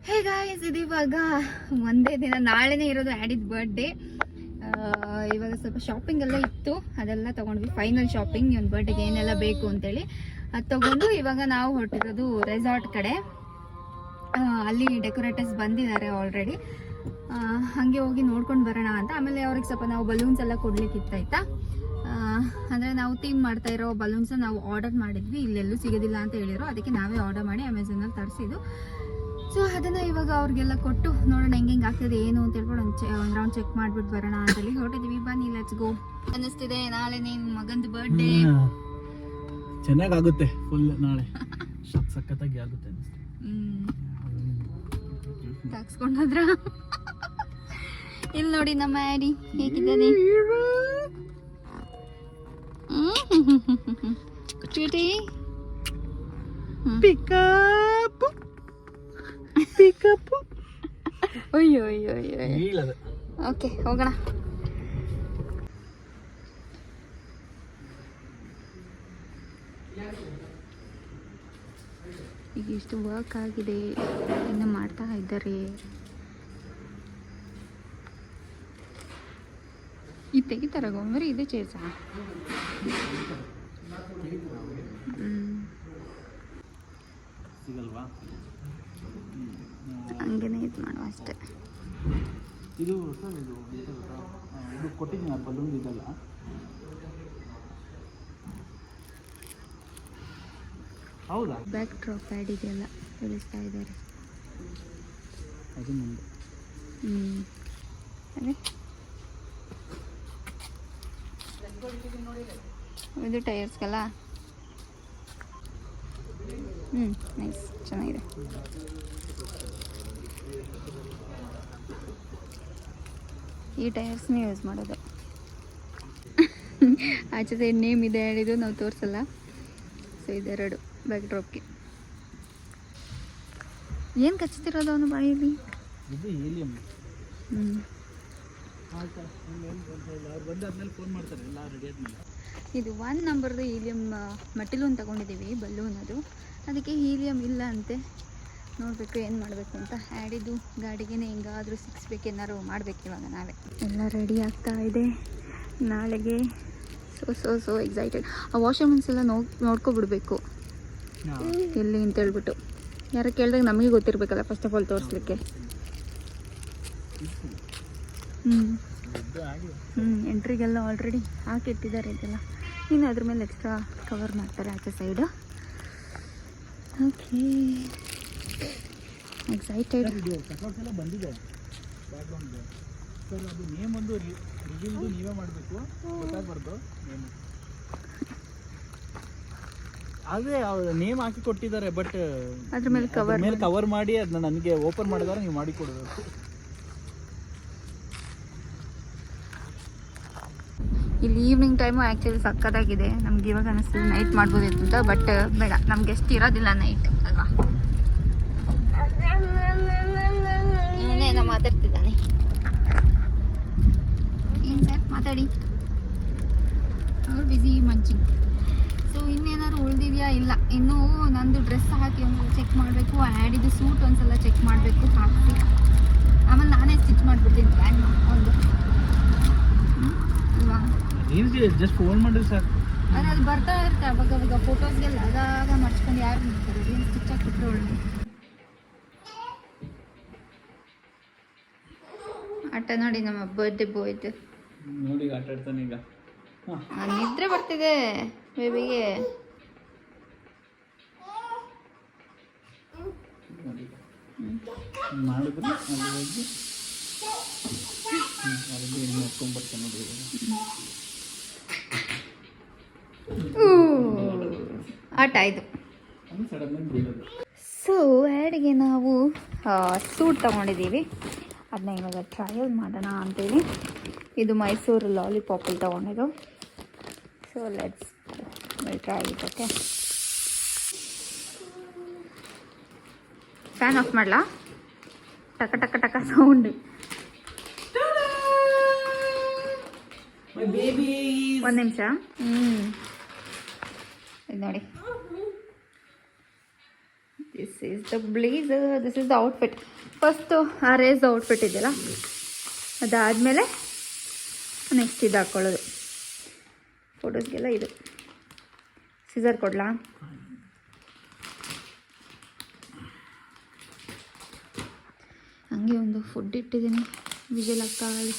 Hey guys, ಇದು ಇವಾಗ ಒಂದೇ ದಿನ, ನಾಳೆನೇ ಇರೋದು ಆ್ಯಡಿದ್ ಬರ್ಡೇ. ಇವಾಗ ಸ್ವಲ್ಪ ಶಾಪಿಂಗ್ ಎಲ್ಲ ಇತ್ತು, ಅದೆಲ್ಲ ತಗೊಂಡ್ವಿ. ಫೈನಲ್ ಶಾಪಿಂಗ್, ಇವನ್ ಬರ್ಡೇಗೆ ಏನೆಲ್ಲ ಬೇಕು ಅಂತೇಳಿ ಅದು ತಗೊಂಡು ಇವಾಗ ನಾವು ಹೊರಟಿರೋದು ರೆಸಾರ್ಟ್ ಕಡೆ. ಅಲ್ಲಿ ಡೆಕೋರೇಟರ್ಸ್ ಬಂದಿದ್ದಾರೆ ಆಲ್ರೆಡಿ. ಹಾಗೆ ಹೋಗಿ ನೋಡ್ಕೊಂಡು ಬರೋಣ ಅಂತ. ಆಮೇಲೆ ಅವ್ರಿಗೆ ಸ್ವಲ್ಪ ನಾವು ಬಲೂನ್ಸ್ ಎಲ್ಲ ಕೊಡ್ಲಿಕ್ಕಿತ್ತಾಯ್ತಾ. ಅಂದರೆ ನಾವು ಥೀಮ್ ಮಾಡ್ತಾ ಇರೋ ಬಲೂನ್ಸ್ ನಾವು ಆರ್ಡರ್ ಮಾಡಿದ್ವಿ, ಇಲ್ಲೆಲ್ಲೂ ಸಿಗೋದಿಲ್ಲ ಅಂತ ಹೇಳಿದ್ರು. ಅದಕ್ಕೆ ನಾವೇ ಆರ್ಡರ್ ಮಾಡಿ ಅಮೆಝಾನಲ್ಲಿ ತರಿಸಿದ್ದು. ಸೊ ಅದನ್ನು ಇವಾಗ ಅವ್ರಿಗೆಲ್ಲ ಕೊಟ್ಟು ನೋಡೋಣ ಹೆಂಗೆ ಆಗ್ತದೆ ಏನು ಅಂತ ಹೇಳ್ಕೊಂಡು ಒಂದು ರೌಂಡ್ ಚೆಕ್ ಮಾಡಿಬಿಟ್ಟು ಬರೋಣ ಅಂತೇಳಿ ಹೊರಟಿದ್ವಿ. ಬನ್ನಿ, ಲೆಟ್ಸ್ ಗೋ. ಅನ್ನಿಸ್ತಿದೆ ನಾಳೆ ನಿನ್ನ ಮಗಂದು ಬರ್ಡೇ ಚೆನ್ನಾಗಾಗುತ್ತೆ. ಫುಲ್ ನಾಳೆ ಸಖತ್ತಾಗಿ ಆಗುತ್ತೆ. ತಾಕ್ಸ್ಕೊಂಡ್ರ ಇಲ್ಲಿ ನೋಡಿ ನಮ್ಮ ಆ್ಯಡಿ ಹೇಗಿದ್ದಾನೆ. ಚೂಟಿ ಪಿಕಪ್ ಅಯ್ಯೋ ಅಯ್ಯೋ ಅಯ್ಯೋ. ಓಕೆ, ಹೋಗೋಣ. ಈಗ ಇಷ್ಟು ವರ್ಕ್ ಆಗಿದೆ, ಇನ್ನು ಮಾಡ್ತಾ ಇದ್ದಾರೆ. ಇದು ತೆಗಿತಾರ ಗೊಂಬರಿ, ಇದೆ ಚೇರ್ಸ. ಹಂಗೇನೆ ಇದು ಮಾಡುವ ಅಷ್ಟೇ. ಇದು ಕೊಟ್ಟಿದ್ದೀನಿ ಬಲೂನ್ ಇದೆಲ್ಲ. ಹೌದಾ? ಬ್ಯಾಕ್ ಡ್ರಾಪ್ ಆ್ಯಡ್ ಇದೆಲ್ಲ ತಿಳಿಸ್ತಾ ಇದ್ದಾರೆ. ಅದು ಮುಂದೆ ಅದೇ ಇದು ಟೈರ್ಸ್ಗೆಲ್ಲ. ನೈಸ್, ಚೆನ್ನಾಗಿದೆ. ಈ ಟೈರ್ಸ್ನೇ ಯೂಸ್ ಮಾಡೋದು. ಆಚೆ ಸೈಡ್ ನೇಮ್ ಇದೆ ಹೇಳಿದ್ದು, ನಾವು ತೋರಿಸಲ್ಲ. ಸೊ ಇದೆರಡು ಬ್ಯಾಕ್ ಡ್ರಾಪ್ಗೆ. ಏನು ಕಚ್ತಿರೋದು ಅವನು ಬಾಯಲ್ಲಿ? ಇದು 1 ನಂಬರ್ದು ಹೀಲಿಯಂ ಮಟಿಲೂನ್ ತಗೊಂಡಿದ್ದೀವಿ, ಬಲೂನ್ ಅದು. ಅದಕ್ಕೆ ಹೀಲಿಯಂ ಇಲ್ಲ ಅಂತೆ. ನೋಡಬೇಕು ಏನು ಮಾಡಬೇಕು ಅಂತ. ಆ್ಯಡಿದ್ದು ಗಾಡಿಗೆ ಹೆಂಗಾದರೂ ಸಿಕ್ಸ್ಬೇಕು, ಏನಾದ್ರು ಮಾಡಬೇಕು ಇವಾಗ ನಾವೇ. ಎಲ್ಲ ರೆಡಿ ಆಗ್ತಾ ಇದೆ ನಾಳೆಗೆ. So excited. ಆ ವಾಷರ್ಮೆನ್ಸ್ ಎಲ್ಲ ನೋಡ್ಕೊಬಿಡ್ಬೇಕು ಎಲ್ಲಿ ಅಂತ ಹೇಳ್ಬಿಟ್ಟು. ಯಾರು ಕೇಳಿದಾಗ ನಮಗೆ ಗೊತ್ತಿರಬೇಕಲ್ಲ ಫಸ್ಟ್ ಆಫ್ ಆಲ್ ತೋರಿಸ್ಲಿಕ್ಕೆ. ಎಂಟ್ರಿಗೆಲ್ಲ ಆಲ್ರೆಡಿ ಹಾಕಿಟ್ಟಿದ್ದಾರೆ ಇದೆಲ್ಲ. ಇನ್ನು ಅದ್ರ ಮೇಲೆ ಎಕ್ಸ್ಟ್ರಾ ಕವರ್ ಮಾಡ್ತಾರೆ ಆಚೆ ಸೈಡು. Okay, excited. ಬಂದಿದೆ ಸರ್, ಅದು ನೇಮ್ ಒಂದು ರಿವೀಲ್ ನೀವೇ ಮಾಡಬೇಕು, ಗೊತ್ತಾಗಬಾರ್ದು ನೇಮ್. ಅದೇ ನೇಮ್ ಹಾಕಿ ಕೊಟ್ಟಿದ್ದಾರೆ, ಬಟ್ ಅದ್ರ ಮೇಲೆ ಕವರ್ ಮಾಡಿ ಅದನ್ನ ನನಗೆ ಓಪನ್ ಮಾಡಿದಾರೆ, ನೀವು ಮಾಡಿ ಕೊಡಬೇಕು. ಇಲ್ಲಿ ಈವ್ನಿಂಗ್ ಟೈಮು ಆ್ಯಕ್ಚುಲಿ ಸಕ್ಕತ್ತಾಗಿದೆ. ನಮ್ಗೆ ಇವಾಗ ಅನಿಸ್ತದೆ ನೈಟ್ ಮಾಡ್ಬೋದಿತ್ತು ಅಂತ, ಬಟ್ ಬೇಡ, ನಮ್ಗೆ ಎಷ್ಟು ಇರೋದಿಲ್ಲ ನೈಟ್ ಅಲ್ವಾ. ಏನೇನೋ ಮಾತಾಡ್ತಿದ್ದಾನೆ. ಏನು ಸರ್ ಮಾತಾಡಿ. ಅವ್ರು ಬಿಸಿ ಮಂಚಿಂಗ್. ಸೊ ಇನ್ನೇನಾದ್ರು ಉಳಿದಿದೆಯಾ? ಇಲ್ಲ, ಇನ್ನೂ ನಂದು ಡ್ರೆಸ್ ಹಾಕಿ ಒಂದು ಚೆಕ್ ಮಾಡಬೇಕು. ಆ್ಯಡಿದ್ದು ಸೂಟ್ ಒಂದ್ಸಲ ಚೆಕ್ ಮಾಡಬೇಕು, ಹಾಕಿ ಆಮೇಲೆ ನಾನೇ ಸ್ಟಿಚ್ ಮಾಡಿಬಿಡ್ತೀನಿ ಪ್ಲ್ಯಾನ್ ಒಂದು ಅಲ್ವಾ. ಜಸ್ಟ್ ಫೋನ್ ಮಾಡಿದ್ರೆ ಸಾಕು. ಅದೇ ಅದು ಬರ್ತಾ ಇರುತ್ತೆ ಅವಾಗ ಫೋಟೋಸ್ಗೆಲ್ಲ ಆಗಾಗ ಮರ್ಚ್ಕೊಂಡು ಯಾರು ನಿಂತಾರೆ. ಏನು ಸ್ಟಿಚ್ ಹಾಕಿಬಿಟ್ರೆ ಒಳ್ಳೆ ಆಟ. ನೋಡಿ ನಮ್ಮ ಬರ್ತ್ಡೇ ಬಾಯ್ದು ನೋಡಿ ಆಟ ಆಡ್ತಾನೆ ಈಗ. ನಿದ್ರೆ ಬರ್ತಿದೆ ಬೇಬಿಗೆ. ಮಾಡಿದ್ರೆ ಅಲ್ಲಿ ನೋಡ್ಕೊಂಡ್ಬರ್ತಾನೆ ನೋಡಿ. ಆಟ ಇದು. ಸೊ ಆ್ಯಡಿಗೆ ನಾವು ಸೂಟ್ ತೊಗೊಂಡಿದ್ದೀವಿ, ಅದನ್ನ ಇವಾಗ ಟ್ರಯಲ್ ಮಾಡೋಣ ಅಂತೇಳಿ. ಇದು ಮೈಸೂರು ಲಾಲಿಪಾಪಲ್ಲಿ ತೊಗೊಂಡಿದ್ದು. So let's try it. Okay, fan of ಮಾಡಲಾ? ಟಕ ಟಕ ಟಕ ಸೌಂಡ್. ಒಂದು ನಿಮಿಷ. ಇದು ನೋಡಿ, this is the blazer, this is the outfit. First ಆ ರೇಸ್ ಔಟ್ಫಿಟ್ ಇದೆಯಲ್ಲ, ಅದಾದಮೇಲೆ ನೆಕ್ಸ್ಟ್ ಇದು ಹಾಕ್ಕೊಳ್ಳೋದು. ಫೋಟೋಸ್ಗೆಲ್ಲ ಇದು ಸಿಸರ್ ಕೊಡಲಾ? ಹಂಗೆ ಒಂದು ಫುಡ್ ಇಟ್ಟಿದ್ದೀನಿ ವಿಜಲ್ ಹಾಕಾಗಲಿ.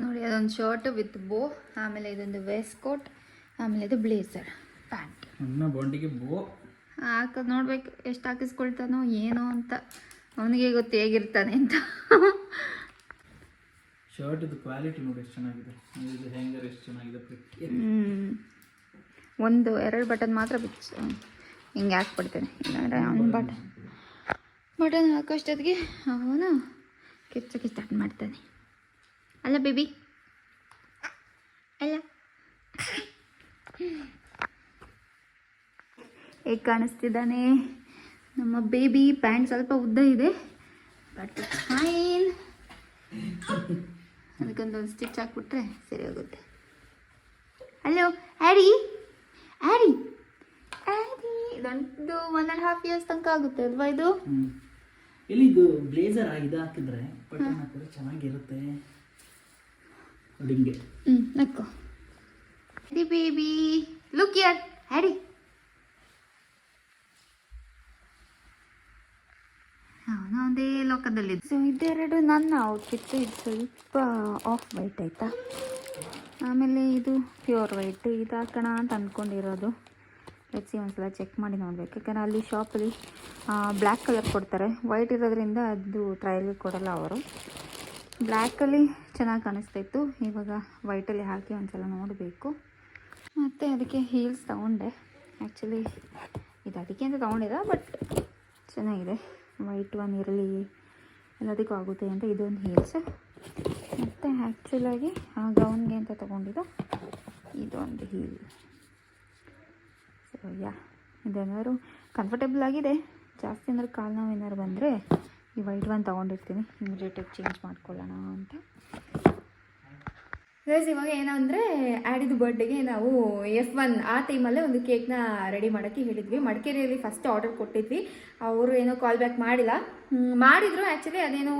ನೋಡಿ, ಅದೊಂದು ಶರ್ಟ್ ವಿತ್ ಬೋ, ಆಮೇಲೆ ಇದೊಂದು ವೇಸ್ಟ್ ಕೋಟ್, ಆಮೇಲೆ ಇದು ಬ್ಲೇಸರ್ ಪ್ಯಾಂಟ್. ನನ್ನ ಬಾಂಡಿಗೆ ಬೋ ಹಾಕೋದು ನೋಡ್ಬೇಕು ಎಷ್ಟು ಹಾಕಿಸ್ಕೊಳ್ತಾನೋ ಏನೋ ಅಂತ, ಅವನಿಗೆ ಗೊತ್ತು ಹೇಗಿರ್ತಾನೆ ಅಂತ. ಶರ್ಟ್ದು ಕ್ವಾಲಿಟಿ ನೋಡಿ ಎಷ್ಟು ಚೆನ್ನಾಗಿದೆ, ಇದು ಹ್ಯಾಂಗರ್ ಎಷ್ಟು ಚೆನ್ನಾಗಿದೆ. ಒಂದು 2 ಬಟನ್ ಮಾತ್ರ ಬಿಚ್ಚು ಹಿಂಗೆ ಹಾಕ್ಬಿಡ್ತೇನೆ. ಇಲ್ಲಾಂದರೆ ಅವ್ನು ಬಟನ್ ಹಾಕೋಷ್ಟೊತ್ತಿಗೆ ಅವನು ಕಿಚ್ಚಕ್ಕೆ ಸ್ಟಾರ್ಟ್ ಮಾಡ್ತಾನೆ. ಅಲ್ಲ ಬೇಬಿ, ಅಲ್ಲ ಹೇಗೆ ಕಾಣಿಸ್ತಿದ್ದಾನೆ ನಮ್ಮ ಬೇಬಿ. ಪ್ಯಾಂಟ್ ಸ್ವಲ್ಪ ಉದ್ದ ಇದೆ, ಬಟ್ ಫೈನ್. ಅದಕ್ಕೊಂದು ಸ್ಟಿಚ್ ಹಾಕ್ಬಿಟ್ರೆ ಸರಿ ಹೋಗುತ್ತೆ. ಹಲೋ ಆ್ಯಡಿ, ಆ್ಯಡಿ, ಆ್ಯಡಿ. ಇದೊಂದು 1.5 ಇಯರ್ಸ್ ತನಕ ಆಗುತ್ತೆ ಅಲ್ವಾ ಇದು? ಇಲ್ಲಿ ಇದು ಬ್ಲೇಸರ್ ಇದು ಹಾಕಿದ್ರೆ ಬಟನ್ ಹಾಕಿದ್ರೆ ಚೆನ್ನಾಗಿರುತ್ತೆ. ಹಿಂಗೆ ನಕ್ಕೋ ದಿ ಬೇಬಿ, ಲುಕ್ ಯರ್ ಹ್ಯಾಡಿ. ಅವನು ಒಂದೇ ಲೋಕದಲ್ಲಿ. ಸೊ ಇದೆರಡು ನನ್ನ ಔಟ್ಫಿಟ್. ಇದು ಸ್ವಲ್ಪ ಆಫ್ ವೈಟ್ ಆಯಿತಾ, ಆಮೇಲೆ ಇದು ಪ್ಯೂರ್ ವೈಟ್. ಇದು ಹಾಕೋಣ ಅಂತ ಅಂದ್ಕೊಂಡಿರೋದು. ಲೆಟ್ಸಿ ಒಂದ್ಸಲ ಚೆಕ್ ಮಾಡಿ ನೋಡಬೇಕು, ಯಾಕಂದರೆ ಅಲ್ಲಿ ಶಾಪಲ್ಲಿ ಬ್ಲ್ಯಾಕ್ ಕಲರ್ ಕೊಡ್ತಾರೆ, ವೈಟ್ ಇರೋದ್ರಿಂದ ಅದು ಟ್ರಯಲ್ಗೆ ಕೊಡಲ್ಲ ಅವರು. ಬ್ಲ್ಯಾಕಲ್ಲಿ ಚೆನ್ನಾಗಿ ಕಾಣಿಸ್ತಾಯಿತ್ತು, ಇವಾಗ ವೈಟಲ್ಲಿ ಹಾಕಿ ಒಂದ್ಸಲ ನೋಡಬೇಕು. ಮತ್ತು ಅದಕ್ಕೆ ಹೀಲ್ಸ್ ತೊಗೊಂಡೆ. ಆ್ಯಕ್ಚುಲಿ ಇದು ಅದಕ್ಕೆ ಅಂತ ತೊಗೊಂಡಿಲ್ಲ, ಬಟ್ ಚೆನ್ನಾಗಿದೆ. ವೈಟ್ ಒನ್ ಇರಲಿ, ಎಲ್ಲದಕ್ಕೂ ಆಗುತ್ತೆ ಅಂತ ಇದೊಂದು ಹೀಲ್ಸ್. ಮತ್ತು ಆ್ಯಕ್ಚುಲಾಗಿ ಆ ಗೌನ್ಗೆ ಅಂತ ತೊಗೊಂಡಿದ್ದು ಇದೊಂದು ಹೀಲ್. ಸೊ ಇದೇನಾದ್ರು ಕಂಫರ್ಟೇಬಲ್ ಆಗಿದೆ. ಜಾಸ್ತಿ ಅಂದರೆ ಕಾಲು ನೋವು ಏನಾದ್ರು ಬಂದರೆ ಈ ವೈಟ್ ಒನ್ ತೊಗೊಂಡಿರ್ತೀನಿ, ಇಮಿಡಿಯೇಟಾಗಿ ಚೇಂಜ್ ಮಾಡ್ಕೊಳ್ಳೋಣ ಅಂತ. ಗೈಸ್, ಇವಾಗ ಏನಂದರೆ ಆ್ಯಡಿದು ಬರ್ಡೇಗೆ ನಾವು F1 ಆ ಟೈಮಲ್ಲೇ ಒಂದು ಕೇಕ್ನ ರೆಡಿ ಮಾಡೋಕ್ಕೆ ಹೇಳಿದ್ವಿ. ಮಡಿಕೇರಿಯಲ್ಲಿ ಫಸ್ಟ್ ಆರ್ಡರ್ ಕೊಟ್ಟಿದ್ವಿ, ಅವರು ಏನೋ ಕಾಲ್ ಬ್ಯಾಕ್ ಮಾಡಿಲ್ಲ. ಮಾಡಿದ್ರು ಆ್ಯಕ್ಚುಲಿ ಅದೇನೋ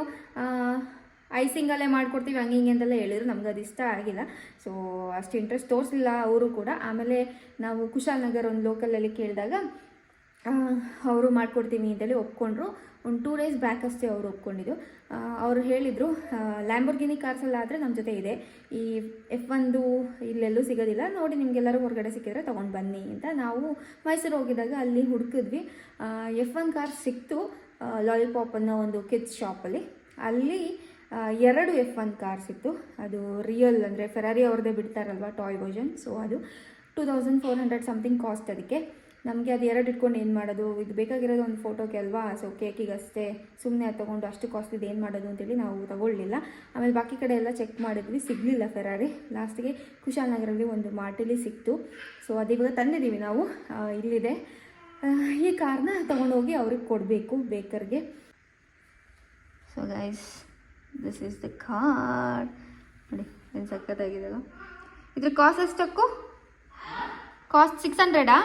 ಐಸಿಂಗಲ್ಲೇ ಮಾಡಿಕೊಡ್ತೀವಿ ಹಂಗೆ ಹಿಂಗೆ ಅಂತೆಲ್ಲ ಹೇಳಿದ್ರು. ನಮ್ಗೆ ಅದು ಇಷ್ಟ ಆಗಿಲ್ಲ, ಸೊ ಅಷ್ಟು ಇಂಟ್ರೆಸ್ಟ್ ತೋರಿಸಲಿಲ್ಲ ಅವರು ಕೂಡ. ಆಮೇಲೆ ನಾವು ಕುಶಾಲನಗರ್ ಒಂದು ಲೋಕಲಲ್ಲಿ ಕೇಳಿದಾಗ ಅವರು ಮಾಡಿಕೊಡ್ತೀನಿ ಅಂತೇಳಿ ಒಪ್ಕೊಂಡ್ರು. ಒಂದು 2 ಡೇಸ್ ಬ್ಯಾಕ್ ಅಷ್ಟೇ ಅವರು ಒಪ್ಕೊಂಡಿದ್ದು. ಅವರು ಹೇಳಿದರು ಲ್ಯಾಂಬೋರ್ಗಿನಿ ಕಾರ್ಸಲ್ಲಾದರೆ ನಮ್ಮ ಜೊತೆ ಇದೆ, ಈ F1 ಇಲ್ಲೆಲ್ಲೂ ಸಿಗೋದಿಲ್ಲ ನೋಡಿ, ನಿಮಗೆಲ್ಲರೂ ಹೊರಗಡೆ ಸಿಕ್ಕಿದ್ರೆ ತೊಗೊಂಡು ಬನ್ನಿ ಅಂತ. ನಾವು ಮೈಸೂರು ಹೋಗಿದಾಗ ಅಲ್ಲಿ ಹುಡುಕಿದ್ವಿ, F1 ಕಾರ್ ಸಿಕ್ತು ಲಾಲಿಪಾಪ್ ಅನ್ನೋ ಒಂದು ಕಿಡ್ಸ್ ಶಾಪಲ್ಲಿ. ಅಲ್ಲಿ 2 F1 ಕಾರ್ಸ್ ಇತ್ತು. ಅದು ರಿಯಲ್ ಅಂದರೆ ಫೆರಾರಿ ಅವ್ರದ್ದೇ ಬಿಡ್ತಾರಲ್ವ ಟಾಯ್ ವರ್ಜನ್. ಸೊ ಅದು 2400 ಸಮಥಿಂಗ್ ಕಾಸ್ಟ್. ಅದಕ್ಕೆ ನಮಗೆ ಅದು 2 ಇಟ್ಕೊಂಡು ಏನು ಮಾಡೋದು, ಇದು ಬೇಕಾಗಿರೋದು ಒಂದು ಫೋಟೋಗೆ ಅಲ್ವಾ, ಸೊ ಕೇಕಿಗಷ್ಟೇ, ಸುಮ್ಮನೆ ಅದು ತೊಗೊಂಡು ಅಷ್ಟು ಕಾಸ್ಟ್ಲಿದು ಏನು ಮಾಡೋದು ಅಂತೇಳಿ ನಾವು ತೊಗೊಳ್ಳಿಲ್ಲ. ಆಮೇಲೆ ಬಾಕಿ ಕಡೆ ಎಲ್ಲ ಚೆಕ್ ಮಾಡಿದ್ವಿ, ಸಿಗಲಿಲ್ಲ ಫೆರಾರಿ. ಲಾಸ್ಟಿಗೆ ಕುಶಾಲನಗರಲ್ಲಿ ಒಂದು ಮಾರ್ಟಲ್ಲಿ ಸಿಕ್ತು. ಸೊ ಅದಿವಾಗ ತಂದಿದ್ದೀವಿ ನಾವು, ಇಲ್ಲಿದೆ. ಈ ಕಾರ್ನ ತೊಗೊಂಡೋಗಿ ಅವ್ರಿಗೆ ಕೊಡಬೇಕು ಬೇಕರ್ಗೆ. So guys, this is the car. ನೋಡಿ ಏನು ಸಕ್ಕತ್ತಾಗಿದೆಯಲ್ಲ. ಇದ್ರ ಕಾಸ್ಟ್ ಎಷ್ಟಕ್ಕೂ? ಕಾಸ್ಟ್ 600.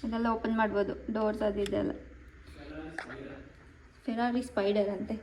ಇದೆಲ್ಲ ಓಪನ್ ಮಾಡ್ಬೋದು, ಡೋರ್ಸ್ ಅದು ಇದೆಲ್ಲ. ಫೆರಾರಿ ಸ್ಪೈಡರ್ ಅಂತೆ.